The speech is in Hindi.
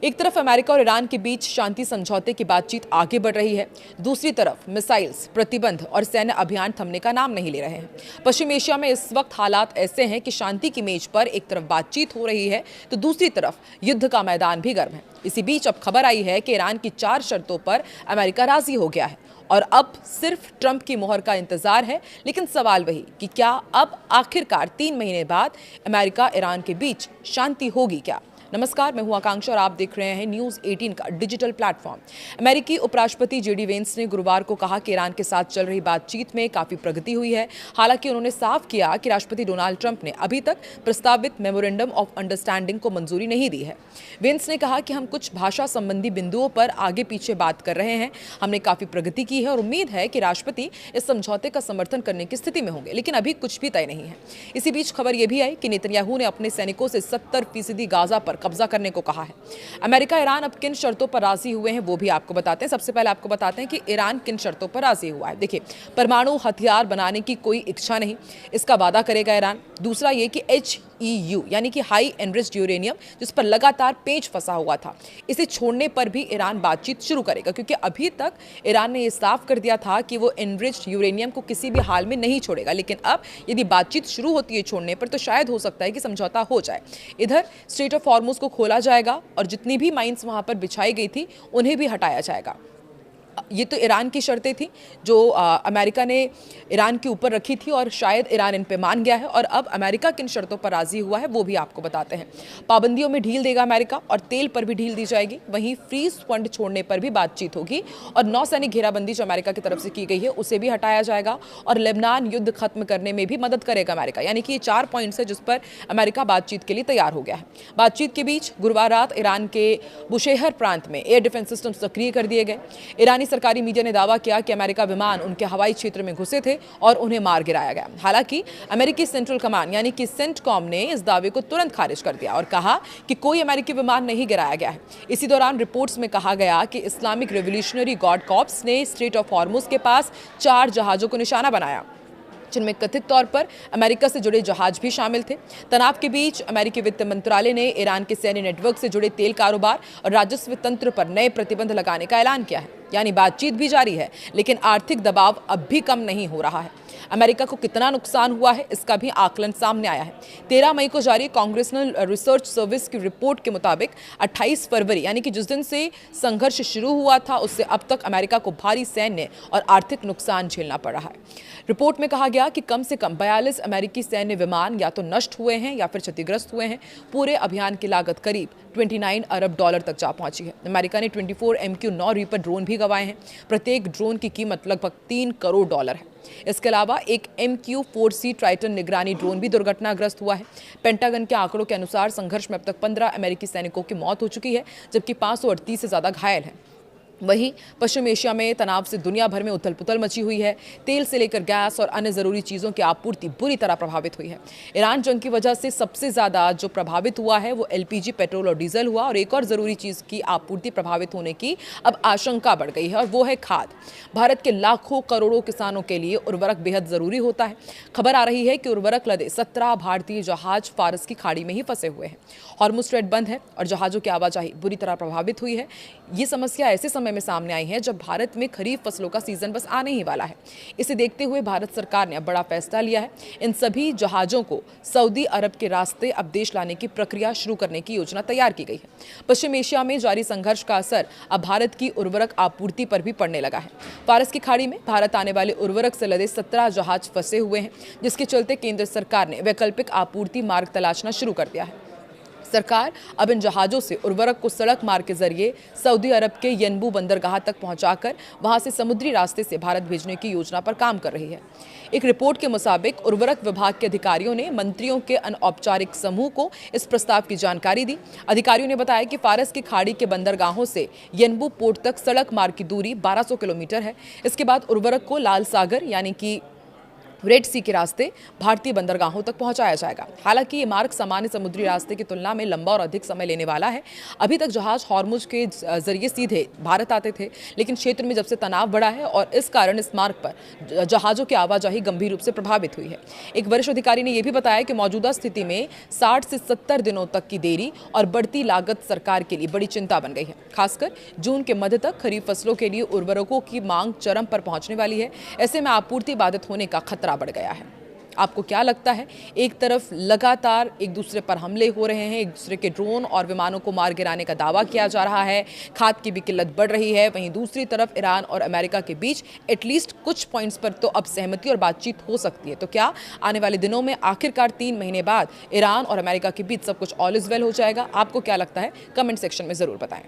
एक तरफ अमेरिका और ईरान के बीच शांति समझौते की बातचीत आगे बढ़ रही है, दूसरी तरफ मिसाइल्स, प्रतिबंध और सैन्य अभियान थमने का नाम नहीं ले रहे हैं। पश्चिम एशिया में इस वक्त हालात ऐसे हैं कि शांति की मेज पर एक तरफ बातचीत हो रही है तो दूसरी तरफ युद्ध का मैदान भी गर्म है। इसी बीच अब खबर आई है कि ईरान की 4 शर्तों पर अमेरिका राजी हो गया है और अब सिर्फ ट्रंप की मोहर का इंतजार है। लेकिन सवाल वही कि क्या अब आखिरकार 3 महीने बाद अमेरिका ईरान के बीच शांति होगी क्या? नमस्कार, मैं हूं आकांक्षा और आप देख रहे हैं न्यूज़ 18 का डिजिटल प्लेटफॉर्म। अमेरिकी उपराष्ट्रपति जेडी वेंस ने गुरुवार को कहा कि ईरान के साथ चल रही बातचीत में काफी प्रगति हुई है। हालांकि उन्होंने साफ किया कि राष्ट्रपति डोनाल्ड ट्रंप ने अभी तक प्रस्तावित मेमोरेंडम ऑफ अंडरस्टैंडिंग को मंजूरी नहीं दी है। वेंस ने कहा कि हम कुछ भाषा संबंधी बिंदुओं पर आगे पीछे बात कर रहे हैं, हमने काफी प्रगति की है और उम्मीद है कि राष्ट्रपति इस समझौते का समर्थन करने की स्थिति में होंगे, लेकिन अभी कुछ भी तय नहीं है। इसी बीच खबर यह भी आई कि नेतन्याहू ने अपने सैनिकों से 70% गाजा पर कब्जा करने को कहा है। अमेरिका ईरान अब किन शर्तों पर राजी हुए हैं वो भी आपको बताते हैं। सबसे पहले आपको बताते हैं कि ईरान किन शर्तों पर राजी हुआ है। देखिए, परमाणु हथियार बनाने की कोई इच्छा नहीं, इसका वादा करेगा ईरान। दूसरा ये कि HEU यानी कि हाई एनरिच्ड यूरेनियम, जिस पर लगातार पेंच फंसा हुआ था, इसे छोड़ने पर भी ईरान बातचीत शुरू करेगा, क्योंकि अभी तक ईरान ने यह साफ कर दिया था कि वो एनरिच्ड यूरेनियम को किसी भी हाल में नहीं छोड़ेगा। लेकिन अब यदि बातचीत शुरू होती है छोड़ने पर, तो शायद हो सकता है कि समझौता हो जाए। इधर स्ट्रेट ऑफ हॉर्मुज को खोला जाएगा और जितनी भी माइंस वहां पर बिछाई गई थी उन्हें भी हटाया जाएगा। ये तो ईरान की शर्तें थी जो अमेरिका ने ईरान के ऊपर रखी थी और शायद ईरान इन पे मान गया है। और अब अमेरिका किन शर्तों पर राजी हुआ है वो भी आपको बताते हैं। पाबंदियों में ढील देगा अमेरिका और तेल पर भी ढील दी जाएगी। वहीं फ्रीज फंड छोड़ने पर भी बातचीत होगी और नौसैनिक घेराबंदी जो अमेरिका की तरफ से की गई है उसे भी हटाया जाएगा और लेबनान युद्ध खत्म करने में भी मदद करेगा अमेरिका। यानी कि ये 4 पॉइंट्स है जिस पर अमेरिका बातचीत के लिए तैयार हो गया है। बातचीत के बीच गुरुवार रात ईरान के बुशेहर प्रांत में एयर डिफेंस सिस्टम सक्रिय कर दिए गए। ईरानी सरकारी मीडिया ने दावा किया कि अमेरिका विमान उनके हवाई क्षेत्र में घुसे थे और उन्हें मार गिराया गया। हालांकि अमेरिकी सेंट्रल कमांड यानी कि सेंटकॉम ने इस दावे को तुरंत खारिज कर दिया और कहा कि कोई अमेरिकी विमान नहीं गिराया गया है। इसी दौरान रिपोर्ट्स में कहा गया कि इस्लामिक रेवोल्यूशनरी गार्ड कॉर्प्स ने स्ट्रेट ऑफ हॉर्मुज के पास 4 जहाजों को निशाना बनाया, जिनमें कथित तौर पर अमेरिका से जुड़े जहाज भी शामिल थे। तनाव के बीच अमेरिकी वित्त मंत्रालय ने ईरान के सैन्य नेटवर्क से जुड़े तेल कारोबार और राजस्व तंत्र पर नए प्रतिबंध लगाने का ऐलान किया है। यानी बातचीत भी जारी है, लेकिन आर्थिक दबाव अब भी कम नहीं हो रहा है। अमेरिका को कितना नुकसान हुआ है इसका भी आकलन सामने आया है। 13 मई को जारी कांग्रेसनल रिसर्च सर्विस की रिपोर्ट के मुताबिक 28 फरवरी यानी कि जिस दिन से संघर्ष शुरू हुआ था उससे अब तक अमेरिका को भारी सैन्य और आर्थिक नुकसान झेलना पड़ रहा है। रिपोर्ट में कहा गया कि कम से कम 42 अमेरिकी सैन्य विमान या तो नष्ट हुए हैं या फिर क्षतिग्रस्त हुए हैं। पूरे अभियान की लागत करीब $29 अरब तक जा पहुंची है। अमेरिका ने 24 MQ-9 रीपर ड्रोन भी गंवाए हैं। प्रत्येक ड्रोन की कीमत लगभग $3 करोड़ है। इसके अलावा एक MQ-4C ट्राइटन निगरानी ड्रोन भी दुर्घटनाग्रस्त हुआ है। पेंटागन के आंकड़ों के अनुसार संघर्ष में अब तक 15 अमेरिकी सैनिकों की मौत हो चुकी है, जबकि 538 से ज्यादा घायल हैं। वहीं पश्चिम एशिया में तनाव से दुनिया भर में उथल पुथल मची हुई है। तेल से लेकर गैस और अन्य जरूरी चीजों की आपूर्ति बुरी तरह प्रभावित हुई है। ईरान जंग की वजह से सबसे ज्यादा जो प्रभावित हुआ है वो LPG पेट्रोल और डीजल हुआ और एक और जरूरी चीज की आपूर्ति प्रभावित होने की अब आशंका बढ़ गई है और वो है खाद। भारत के लाखों करोड़ों किसानों के लिए उर्वरक बेहद जरूरी होता है। खबर आ रही है कि उर्वरक लदे 17 भारतीय जहाज फारस की खाड़ी में ही फंसे हुए हैं। हॉर्मुज स्ट्रेट बंद है और जहाजों की आवाजाही बुरी तरह प्रभावित हुई है। ये समस्या ऐसे समय में सामने आई है जब भारत में खरीफ फसलों का सीजन बस आने ही वाला है। इसे देखते हुए भारत सरकार ने अब बड़ा फैसला लिया है। इन सभी जहाजों को सऊदी अरब के रास्ते अब देश लाने की प्रक्रिया शुरू करने की योजना तैयार की गई है। पश्चिम एशिया में जारी संघर्ष का असर अब भारत की उर्वरक आपूर्ति पर भी पड़ने लगा है। फारस की खाड़ी में भारत आने वाले उर्वरक से लदे 17 जहाज फंसे हुए हैं, जिसके चलते केंद्र सरकार ने वैकल्पिक आपूर्ति मार्ग तलाशना शुरू कर दिया है। सरकार अब इन जहाजों से उर्वरक को सड़क मार्ग के जरिए सऊदी अरब के यनबू बंदरगाह तक पहुंचाकर वहां से समुद्री रास्ते से भारत भेजने की योजना पर काम कर रही है। एक रिपोर्ट के मुताबिक उर्वरक विभाग के अधिकारियों ने मंत्रियों के अनौपचारिक समूह को इस प्रस्ताव की जानकारी दी। अधिकारियों ने बताया कि फारस की खाड़ी के बंदरगाहों से यनबू पोर्ट तक सड़क मार्ग की दूरी 1200 किलोमीटर है। इसके बाद उर्वरक को लाल सागर यानी कि रेड सी के रास्ते भारतीय बंदरगाहों तक पहुंचाया जाएगा। हालांकि ये मार्ग सामान्य समुद्री रास्ते की तुलना में लंबा और अधिक समय लेने वाला है। अभी तक जहाज हॉर्मुज के जरिए सीधे भारत आते थे, लेकिन क्षेत्र में जब से तनाव बढ़ा है और इस कारण इस मार्ग पर जहाजों की आवाजाही गंभीर रूप से प्रभावित हुई है। एक वरिष्ठ अधिकारी ने यह भी बताया कि मौजूदा स्थिति में 60 से 70 दिनों तक की देरी और बढ़ती लागत सरकार के लिए बड़ी चिंता बन गई है। खासकर जून के मध्य तक खरीफ फसलों के लिए उर्वरकों की मांग चरम पर पहुंचने वाली है। ऐसे में आपूर्ति बाधित होने का खतरा बढ़ गया है। आपको क्या लगता है? एक तरफ लगातार एक दूसरे पर हमले हो रहे हैं, एक दूसरे के ड्रोन और विमानों को मार गिराने का दावा किया जा रहा है, खाद की भी किल्लत बढ़ रही है। वहीं दूसरी तरफ ईरान और अमेरिका के बीच एटलीस्ट कुछ पॉइंट्स पर तो अब सहमति और बातचीत हो सकती है। तो क्या आने वाले दिनों में आखिरकार 3 महीने बाद ईरान और अमेरिका के बीच सब कुछ ऑल इज वेल हो जाएगा? आपको क्या लगता है? कमेंट सेक्शन में जरूर बताएं।